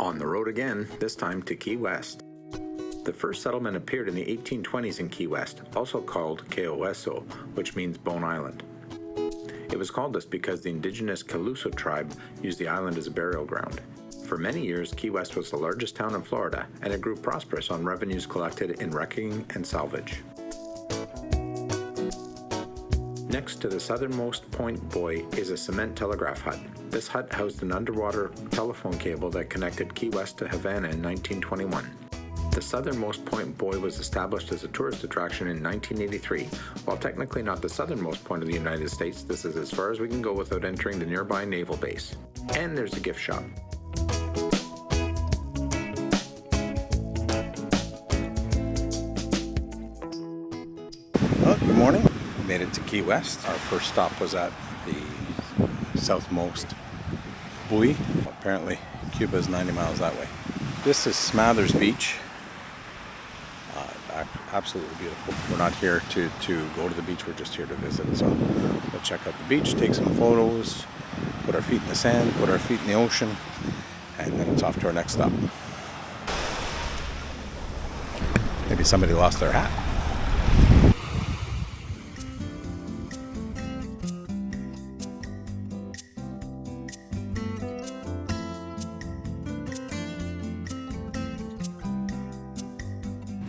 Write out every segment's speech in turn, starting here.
On the road again, this time to Key West. The first settlement appeared in the 1820s in Key West, also called Keoweso, which means Bone Island. It was called this because the indigenous Caluso tribe used the island as a burial ground. For many years, Key West was the largest town in Florida, and it grew prosperous on revenues collected in wrecking and salvage. Next to the Southernmost Point Buoy is a cement telegraph hut. This hut housed an underwater telephone cable that connected Key West to Havana in 1921. The Southernmost Point Buoy was established as a tourist attraction in 1983. While technically not the southernmost point of the United States, this is as far as we can go without entering the nearby naval base. And there's a gift shop. Well, good morning. We made it to Key West. Our first stop was at the Southernmost Buoy. Apparently, Cuba is 90 miles that way. This is Smathers Beach. Absolutely beautiful. We're not here to go to the beach, we're just here to visit. So we'll check out the beach, take some photos, put our feet in the sand, put our feet in the ocean, and then it's off to our next stop. Maybe somebody lost their hat.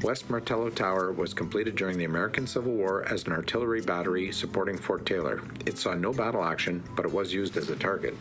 West Martello Tower was completed during the American Civil War as an artillery battery supporting Fort Taylor. It saw no battle action, but it was used as a target.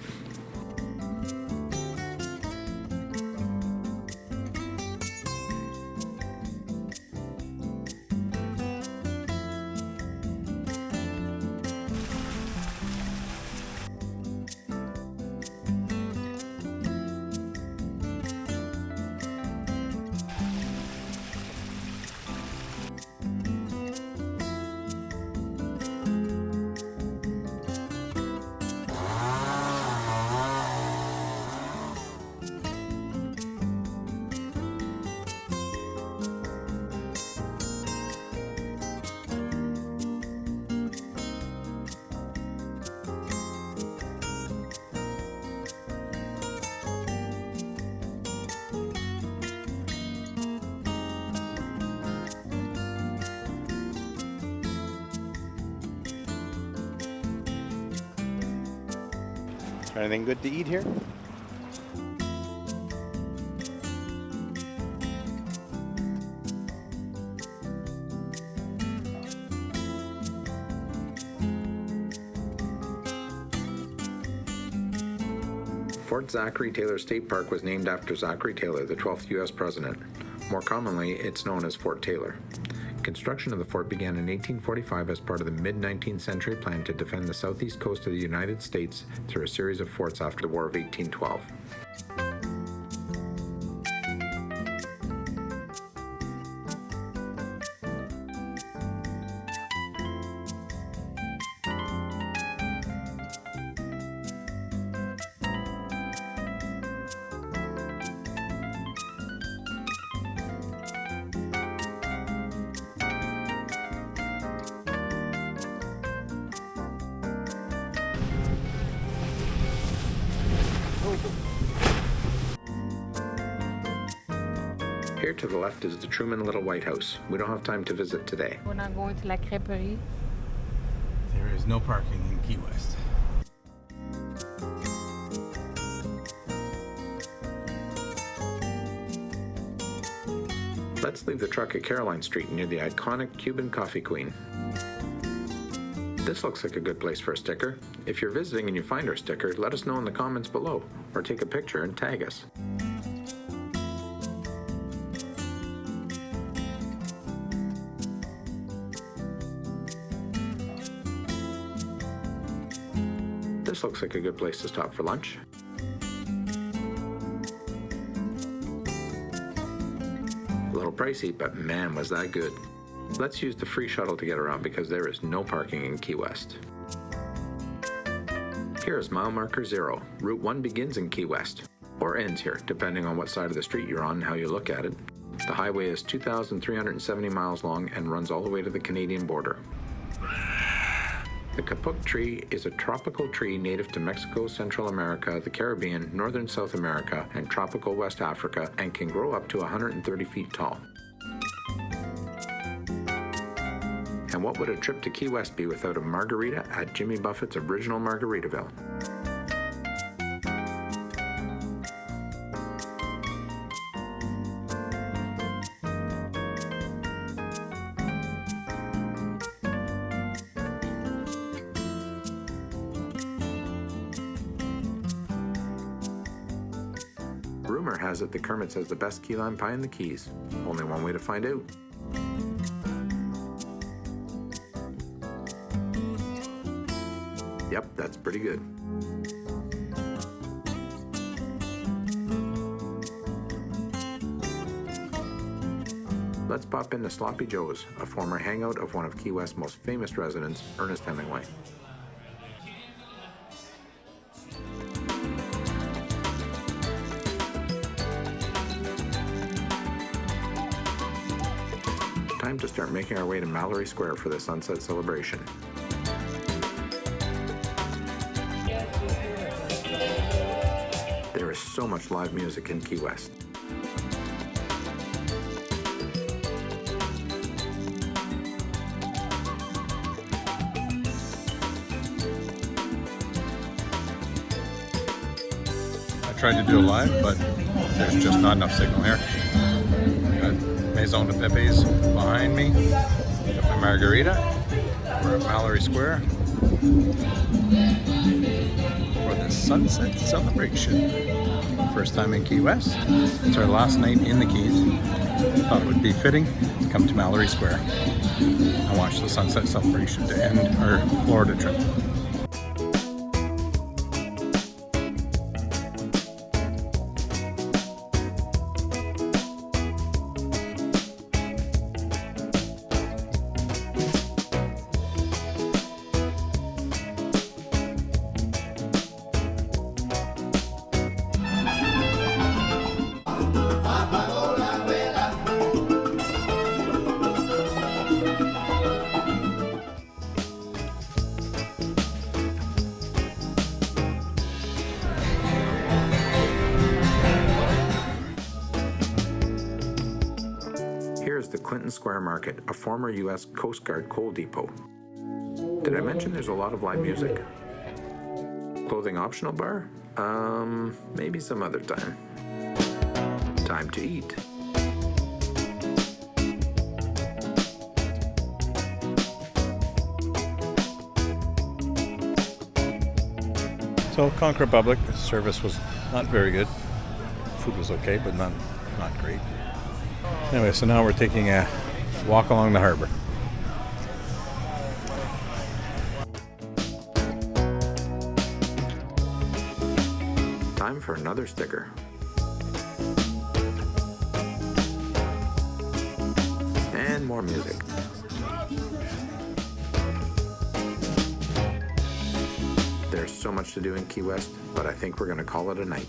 Anything good to eat here? Fort Zachary Taylor State Park was named after Zachary Taylor, the 12th U.S. President. More commonly, it's known as Fort Taylor. Construction of the fort began in 1845 as part of the mid-19th century plan to defend the southeast coast of the United States through a series of forts after the War of 1812. Here to the left is the Truman Little White House. We don't have time to visit today. We're not going to La Crêperie. There is no parking in Key West. Let's leave the truck at Caroline Street near the iconic Cuban Coffee Queen. This looks like a good place for a sticker. If you're visiting and you find our sticker, let us know in the comments below, or take a picture and tag us. This looks like a good place to stop for lunch. A little pricey, but man, was that good. Let's use the free shuttle to get around because there is no parking in Key West. Here is mile marker 0. Route 1 begins in Key West, or ends here, depending on what side of the street you're on and how you look at it. The highway is 2,370 miles long and runs all the way to the Canadian border. The kapuk tree is a tropical tree native to Mexico, Central America, the Caribbean, northern South America, and tropical West Africa, and can grow up to 130 feet tall. And what would a trip to Key West be without a margarita at Jimmy Buffett's original Margaritaville? Rumor has it the Kermit has the best key lime pie in the Keys. Only one way to find out. Yep, that's pretty good. Let's pop into Sloppy Joe's, a former hangout of one of Key West's most famous residents, Ernest Hemingway. Time to start making our way to Mallory Square for the sunset celebration. There is so much live music in Key West. I tried to do it live, but there's just not enough signal here. Got Maison de Pepe's behind me. Got my margarita. We're at Mallory Square for the sunset celebration. First time in Key West. It's our last night in the Keys. Thought it would be fitting to come to Mallory Square and watch the sunset celebration to end our Florida trip. Here's the Clinton Square Market, a former U.S. Coast Guard coal depot. Did I mention there's a lot of live music? Clothing optional bar? Maybe some other time. Time to eat. So Conch Republic, the service was not very good. Food was okay, but not great. Anyway, so now we're taking a walk along the harbor. Time for another sticker. And more music. There's so much to do in Key West, but I think we're going to call it a night.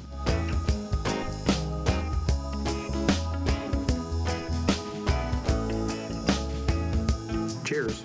Cheers.